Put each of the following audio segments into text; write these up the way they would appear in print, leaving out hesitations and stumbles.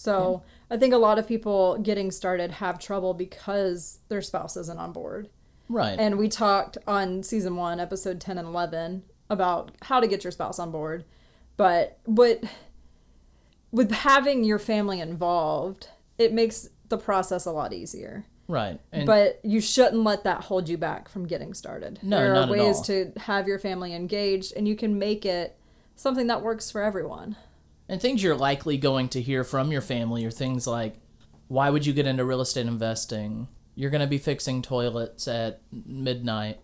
So I think a lot of people getting started have trouble because their spouse isn't on board. Right. And we talked on season 1, episode 10 and 11 about how to get your spouse on board. But with having your family involved, it makes the process a lot easier. Right. But you shouldn't let that hold you back from getting started. No, there not are at ways all. to have your family engaged, and you can make it something that works for everyone. And things you're likely going to hear from your family are things like, why would you get into real estate investing? You're going to be fixing toilets at midnight,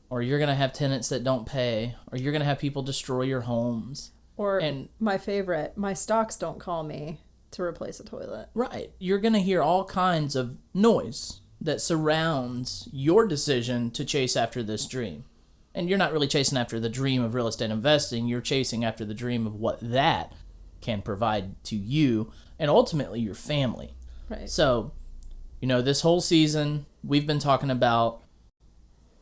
or you're going to have tenants that don't pay, or you're going to have people destroy your homes. Or my favorite, my stocks don't call me to replace a toilet. Right. You're going to hear all kinds of noise that surrounds your decision to chase after this dream. And you're not really chasing after the dream of real estate investing. You're chasing after the dream of what that can provide to you and ultimately your family. Right. So, this whole season, we've been talking about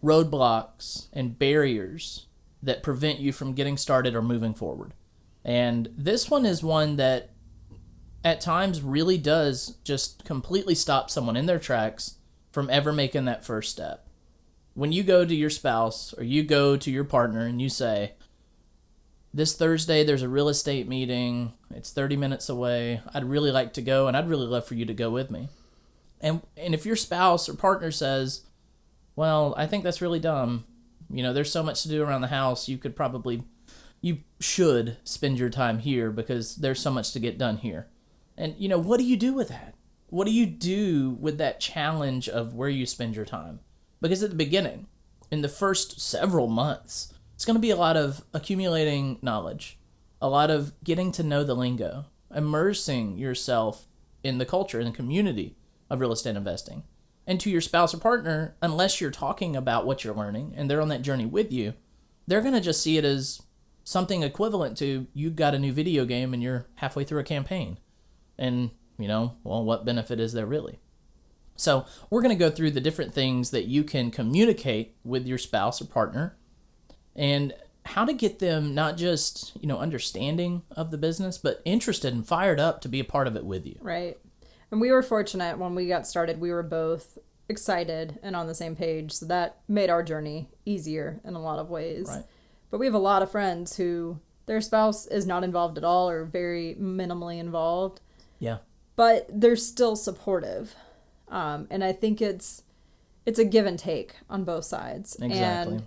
roadblocks and barriers that prevent you from getting started or moving forward. And this one is one that at times really does just completely stop someone in their tracks from ever making that first step. When you go to your spouse or you go to your partner and you say, this Thursday there's a real estate meeting, it's 30 minutes away, I'd really like to go and I'd really love for you to go with me. And if your spouse or partner says, well, I think that's really dumb, there's so much to do around the house, you should spend your time here because there's so much to get done here. And, what do you do with that? What do you do with that challenge of where you spend your time? Because at the beginning, in the first several months, it's going to be a lot of accumulating knowledge, a lot of getting to know the lingo, immersing yourself in the culture and the community of real estate investing. And to your spouse or partner, unless you're talking about what you're learning and they're on that journey with you, they're going to just see it as something equivalent to you got a new video game and you're halfway through a campaign. And, what benefit is there really? So we're going to go through the different things that you can communicate with your spouse or partner and how to get them not just, understanding of the business, but interested and fired up to be a part of it with you. Right. And we were fortunate when we got started. We were both excited and on the same page. So that made our journey easier in a lot of ways. Right. But we have a lot of friends who their spouse is not involved at all or very minimally involved. Yeah. But they're still supportive. And I think it's a give and take on both sides. Exactly. And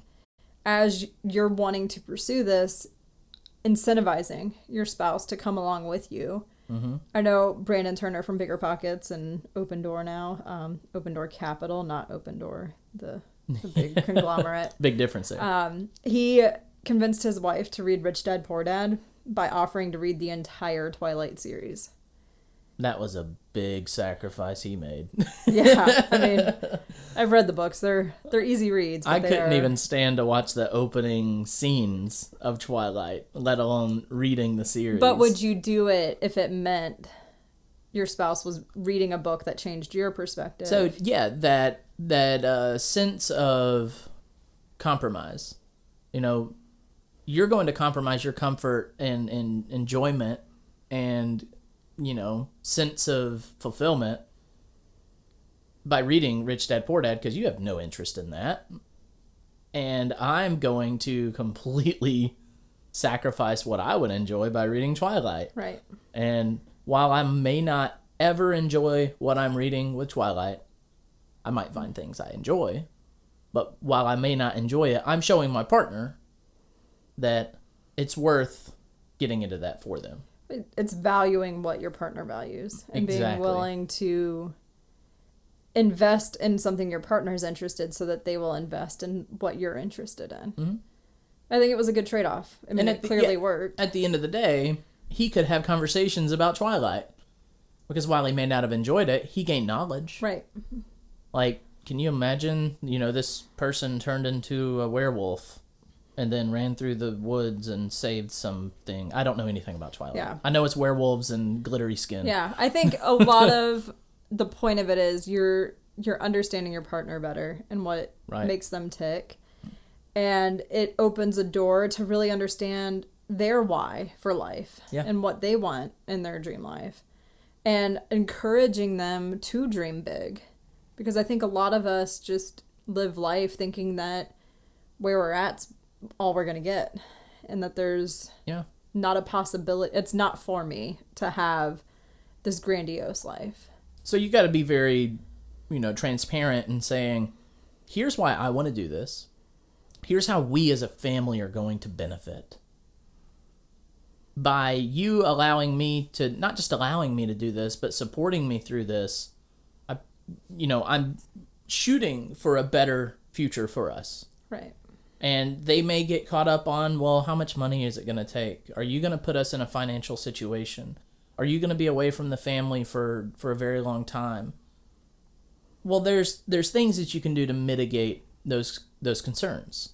as you're wanting to pursue this, incentivizing your spouse to come along with you. Mm-hmm. I know Brandon Turner from Bigger Pockets and Open Door now, Open Door Capital, not Open Door, the big conglomerate. Big difference there. He convinced his wife to read Rich Dad Poor Dad by offering to read the entire Twilight series. That was a big sacrifice he made. Yeah, I mean, I've read the books. They're easy reads. But I couldn't even stand to watch the opening scenes of Twilight, let alone reading the series. But would you do it if it meant your spouse was reading a book that changed your perspective? So, yeah, that sense of compromise. You're going to compromise your comfort and enjoyment and sense of fulfillment by reading Rich Dad Poor Dad because you have no interest in that. And I'm going to completely sacrifice what I would enjoy by reading Twilight. Right. And while I may not ever enjoy what I'm reading with Twilight, I might find things I enjoy. But while I may not enjoy it, I'm showing my partner that it's worth getting into that for them. It's valuing what your partner values and Exactly. being willing to invest in something your partner's interested so that they will invest in what you're interested in. Mm-hmm. I think it was a good trade-off. I mean, it clearly worked. At the end of the day, he could have conversations about Twilight because while he may not have enjoyed it, he gained knowledge. Right. Like, can you imagine, this person turned into a werewolf and then ran through the woods and saved something. I don't know anything about Twilight. Yeah. I know it's werewolves and glittery skin. Yeah, I think a lot of the point of it is you're understanding your partner better and what makes them tick. And it opens a door to really understand their why for life and what they want in their dream life. and encouraging them to dream big. Because I think a lot of us just live life thinking that where we're at's all we're going to get, and that there's not a possibility. It's not for me to have this grandiose life. So you got to be very, transparent in saying, here's why I want to do this. Here's how we as a family are going to benefit. By you allowing me to, not just allowing me to do this, but supporting me through this, I'm shooting for a better future for us. Right. And they may get caught up on, well, how much money is it going to take? Are you going to put us in a financial situation? Are you going to be away from the family for a very long time? Well, there's things that you can do to mitigate those concerns.